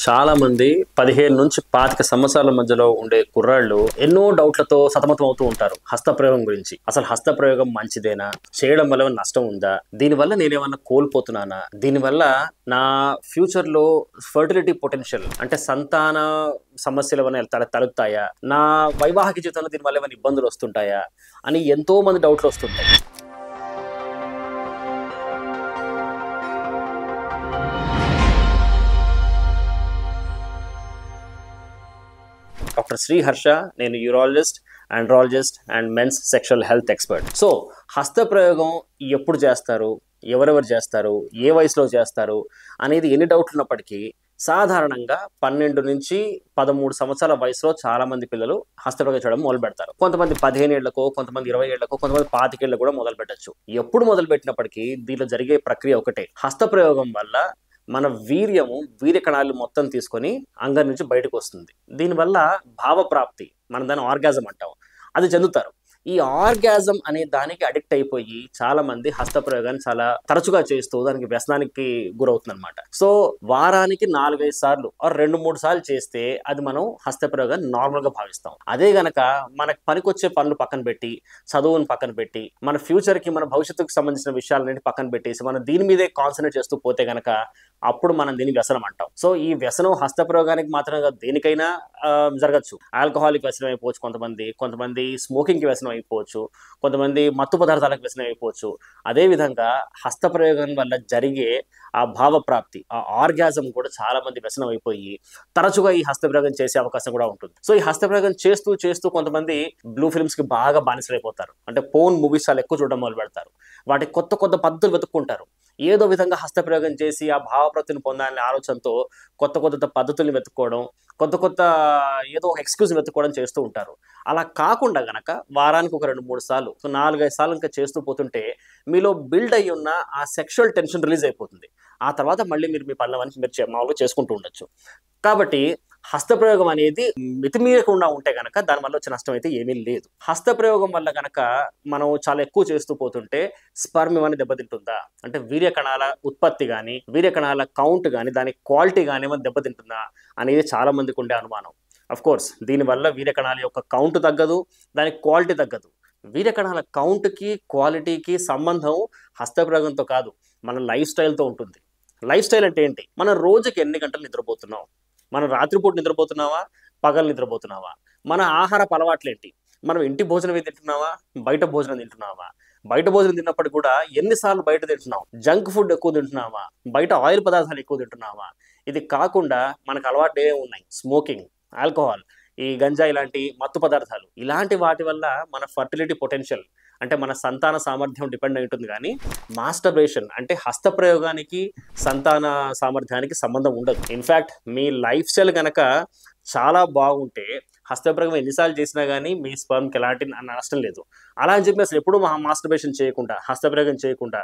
చాలా మంది 15 నుంచి 25 సంవత్సరాల మధ్యలో ఉండే కుర్రాళ్ళు ఎన్నో డౌట్లతో సతమతం అవుతూ ఉంటారు హస్తప్రయోగం గురించి. అసలు హస్తప్రయోగం మంచిదేనా? చేయడం వల్ల నష్టం ఉందా? దీనివల్ల నేనేమన్నా కోల్పోతున్నానా? దీనివల్ల నా ఫ్యూచర్ లో ఫర్టిలిటీ పొటెన్షియల్ అంటే సంతాన సమస్యలు ఏమైనా తలెత్తాయా? నా వైవాహిక జీవితంలో దీనివల్ల ఏమైనా ఇబ్బందులు వస్తుంటాయా అని ఎంతో మంది డౌట్లు వస్తుంటాయి. డాక్టర్ శ్రీ హర్ష, నేను urologist, andrologist and men's sexual health expert. So హస్తప్రయోగం ఎప్పుడు చేస్తారు, ఎవరెవరు చేస్తారు, ఏ వయసులో చేస్తారు అనేది ఎన్ని డౌట్లు ఉన్నప్పటికీ సాధారణంగా 12 నుంచి 13 సంవత్సరాల వయసులో చాలా మంది పిల్లలు హస్తప్రయోగం చేయడం మొదలు పెడతారు. కొంతమంది 15 ఏళ్లకో, కొంతమంది 20 ఏళ్లకో, కొంతమంది 25 ఏళ్లకు కూడా మొదలు పెట్టచ్చు. ఎప్పుడు మొదలు పెట్టినప్పటికీ దీనిలో జరిగే ప్రక్రియ ఒకటే. హస్తప్రయోగం వల్ల మన వీర్య కణాలు మొత్తం తీసుకొని అంగం నుంచి బయటకు వస్తుంది. దీనివల్ల భావప్రాప్తి, మనం దాన్ని ఆర్గాజం అంటాం, అది చెందుతారు. ఈ ఆర్గాజం అనే దానికి అడిక్ట్ అయిపోయి చాలా మంది హస్తప్రయోగాన్ని చాలా తరచుగా చేస్తూ దానికి వ్యసనానికి గురవుతుంది అనమాట. సో వారానికి 4-5 సార్లు 2-3 సార్లు చేస్తే అది మనం హస్తప్రయోగాన్ని నార్మల్ గా భావిస్తాం. అదే గనక మనకు పనికొచ్చే పనులు పక్కన పెట్టి, చదువుని పక్కన పెట్టి, మన ఫ్యూచర్ కి మన భవిష్యత్తుకు సంబంధించిన విషయాలన్నింటి పక్కన పెట్టేసి మనం దీని మీదే కాన్సన్ట్రేట్ చేస్తూ పోతే గనక అప్పుడు మనం దీన్ని వ్యసనం అంటాం. సో ఈ వ్యసనం హస్తప్రయోగానికి మాత్రమే కాదు, దేనికైనా జరగచ్చు. ఆల్కహాలిక్ వ్యసనం అయిపోవచ్చు, కొంతమంది స్మోకింగ్ కి వ్యసనం అయిపోవచ్చు, కొంతమంది మత్తు పదార్థాలకు వ్యసనం అయిపోవచ్చు. అదేవిధంగా హస్తప్రయోగం వల్ల జరిగే ఆ భావప్రాప్తి, ఆ ఆర్గాజం కూడా చాలా మంది వ్యసనం అయిపోయి తరచుగా ఈ హస్తప్రయోగం చేసే అవకాశం కూడా ఉంటుంది. సో ఈ హస్తప్రయోగం చేస్తూ కొంతమంది బ్లూ ఫిల్మ్స్ కి బాగా బానిసలైపోతారు. అంటే పోర్న్ మూవీస్ చాలా ఎక్కువ చూడడం మొదలు పెడతారు. వాటి కొత్త పద్ధతులు వెతుక్కుంటారు. ఏదో విధంగా హస్తప్రయోగం చేసి ఆ భావప్రాప్తిని పొందాలనే ఆలోచనతో కొత్త పద్ధతుల్ని వెతుక్కోవడం, కొత్త ఏదో ఒక ఎక్స్క్యూజ్ వెతుక్కోవడం చేస్తూ ఉంటారు. అలా కాకుండా గనక వారానికి ఒక 2-3 సార్లు, 4-5 సార్లు ఇంకా చేస్తూ పోతుంటే మీలో బిల్డ్ అయ్యి ఉన్న ఆ సెక్షువల్ టెన్షన్ రిలీజ్ అయిపోతుంది. ఆ తర్వాత మళ్ళీ మీరు మీ పనులవన్నీ మీరు మామూలుగా చేసుకుంటూ ఉండొచ్చు. కాబట్టి హస్తప్రయోగం అనేది మితిమీరకుండా ఉంటే గనక దానివల్ల వచ్చే నష్టం అయితే ఏమీ లేదు. హస్తప్రయోగం వల్ల గనక మనం చాలా ఎక్కువ చేస్తూ పోతుంటే స్పర్మ్ ఏమైనా దెబ్బతింటుందా, అంటే వీర్య కణాల ఉత్పత్తి కానీ, వీర్య కణాల కౌంట్ కానీ, దాని క్వాలిటీ కానీ ఏమైనా దెబ్బతింటుందా అనేది చాలా మందికి ఉండే అనుమానం. అఫ్ కోర్స్ దీనివల్ల వీర్య కణాల యొక్క కౌంట్ తగ్గదు, దాని క్వాలిటీ తగ్గదు. వీర్య కణాల కౌంట్కి, క్వాలిటీకి సంబంధం హస్తప్రయోగంతో కాదు, మన లైఫ్ స్టైల్తో ఉంటుంది. లైఫ్ స్టైల్ అంటే ఏంటి? మనం రోజుకి ఎన్ని గంటలు నిద్రపోతున్నాం? మనం రాత్రిపూట నిద్రపోతున్నావా, పగలు నిద్రపోతున్నావా? మన ఆహారపు అలవాట్లు ఏంటి? మనం ఇంటి భోజనం తింటున్నావా, బయట భోజనం తింటున్నావా? బయట భోజనం తిన్నప్పటికీ కూడా ఎన్నిసార్లు బయట తింటున్నాం? జంక్ ఫుడ్ ఎక్కువ తింటున్నావా, బయట ఆయిల్ పదార్థాలు ఎక్కువ తింటున్నావా? ఇది కాకుండా మనకు అలవాట్లు ఏమేమి ఉన్నాయి? స్మోకింగ్, ఆల్కహాల్, ఈ గంజాయి లాంటి మత్తు పదార్థాలు, ఇలాంటి వాటి వల్ల మన ఫర్టిలిటీ పొటెన్షియల్ అంటే మన సంతాన సామర్థ్యం డిపెండ్ అయి ఉంటుంది. కానీ మాస్టర్బేషన్ అంటే హస్తప్రయోగానికి సంతాన సామర్థ్యానికి సంబంధం ఉండదు. ఇన్ఫ్యాక్ట్ మీ లైఫ్ స్టైల్ కనుక చాలా బాగుంటే హస్తప్రయోగం ఎన్నిసార్లు చేసినా కానీ మీ స్పర్మ్కి ఎలాంటి నష్టం లేదు. అలా అని చెప్పి అసలు ఎప్పుడు మాస్టర్బేషన్ చేయకుండా, హస్తప్రయోగం చేయకుండా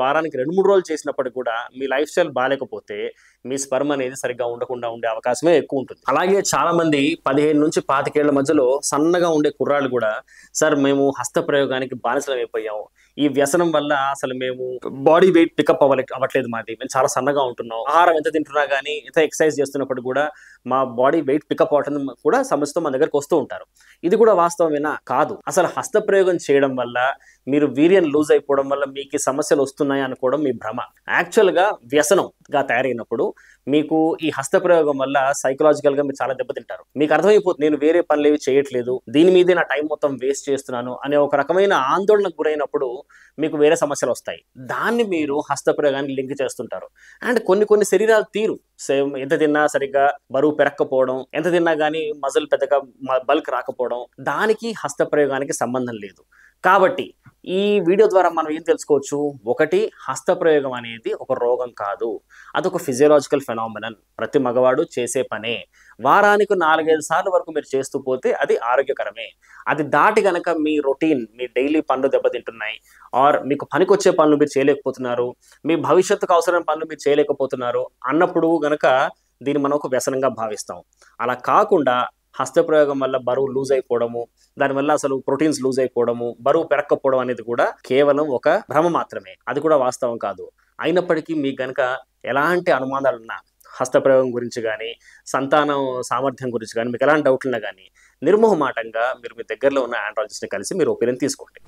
వారానికి 2-3 రోజులు చేసినప్పటికీ కూడా మీ లైఫ్ స్టైల్ బాగాలేకపోతే మీ స్పర్మ్ అనేది సరిగ్గా ఉండకుండా ఉండే అవకాశమే ఎక్కువ ఉంటుంది. అలాగే చాలా మంది 15 నుంచి 25 ఏళ్ల మధ్యలో సన్నగా ఉండే కుర్రాళ్ళు కూడా, సార్ మేము హస్తప్రయోగానికి బానిసలం అయిపోయాము, ఈ వ్యసనం వల్ల అసలు మేము బాడీ వెయిట్ పికప్ అవ్వట్లేదు, మేము చాలా సన్నగా ఉంటున్నాం, ఆహారం ఎంత తింటున్నా కానీ, ఎంత ఎక్సర్సైజ్ చేస్తున్నప్పుడు కూడా మా బాడీ వెయిట్ పికప్ అవటం కూడా సమస్యతో మన దగ్గరకు వస్తూ ఉంటారు. ఇది కూడా వాస్తవమేనా? కాదు. అసలు హస్తప్రయోగం చేయడం వల్ల మీరు వీర్యం లూజ్ అయిపోవడం వల్ల మీకు సమస్యలు వస్తున్నాయి అనుకోవడం మీ భ్రమ. యాక్చువల్గా వ్యసనంగా తయారైనప్పుడు మీకు ఈ హస్తప్రయోగం వల్ల సైకలాజికల్ గా మీరు చాలా దెబ్బతింటారు. మీకు అర్థమైపోతుంది, నేను వేరే పనులు ఏవి చేయట్లేదు, దీని మీదే నా టైం మొత్తం వేస్ట్ చేస్తున్నాను అనే ఒక రకమైన ఆందోళనకు గురైనప్పుడు మీకు వేరే సమస్యలు వస్తాయి. దాన్ని మీరు హస్తప్రయోగానికి లింక్ చేస్తుంటారు. అండ్ కొన్ని శరీరాలు తీరు సేమ్, ఎంత తిన్నా సరిగ్గా బరువు పెరగకపోవడం, ఎంత తిన్నా కానీ మజిల్ పెద్దగా బల్క్ రాకపోవడం, దానికి హస్తప్రయోగానికి సంబంధం లేదు. కాబట్టి ఈ వీడియో ద్వారా మనం ఏం తెలుసుకోవచ్చు? ఒకటి, హస్తప్రయోగం అనేది ఒక రోగం కాదు, అదొక ఫిజియోలాజికల్ ఫెనామినన్. ప్రతి మగవాడు చేసే పనే. వారానికి 4-5 సార్లు వరకు మీరు చేస్తూ పోతే అది ఆరోగ్యకరమే. అది దాటి గనక మీ రొటీన్, మీ డైలీ పనులు దెబ్బతింటున్నాయి, ఆర్ మీకు పనికొచ్చే పనులు మీరు చేయలేకపోతున్నారు, మీ భవిష్యత్తుకు అవసరమైన పనులు మీరు చేయలేకపోతున్నారు అన్నప్పుడు గనక దీన్ని మనం ఒక వ్యసనంగా భావిస్తాం. అలా కాకుండా హస్తప్రయోగం వల్ల బరువు లూజ్ అయిపోవడము, దానివల్ల అసలు ప్రోటీన్స్ లూజ్ అయిపోవడము, బరువు పెరగకపోవడం అనేది కూడా కేవలం ఒక భ్రమ మాత్రమే. అది కూడా వాస్తవం కాదు. అయినప్పటికీ మీకు గనక ఎలాంటి అనుమానాలున్నా హస్తప్రయోగం గురించి కానీ సంతానం సామర్థ్యం గురించి కానీ మీకు ఎలాంటి డౌట్లున్నా కానీ నిర్మోహమాటంగా మీరు మీ దగ్గరలో ఉన్న ఆండ్రాలజిస్ట్ని కలిసి మీరు ఒపీనియన్ తీసుకోండి.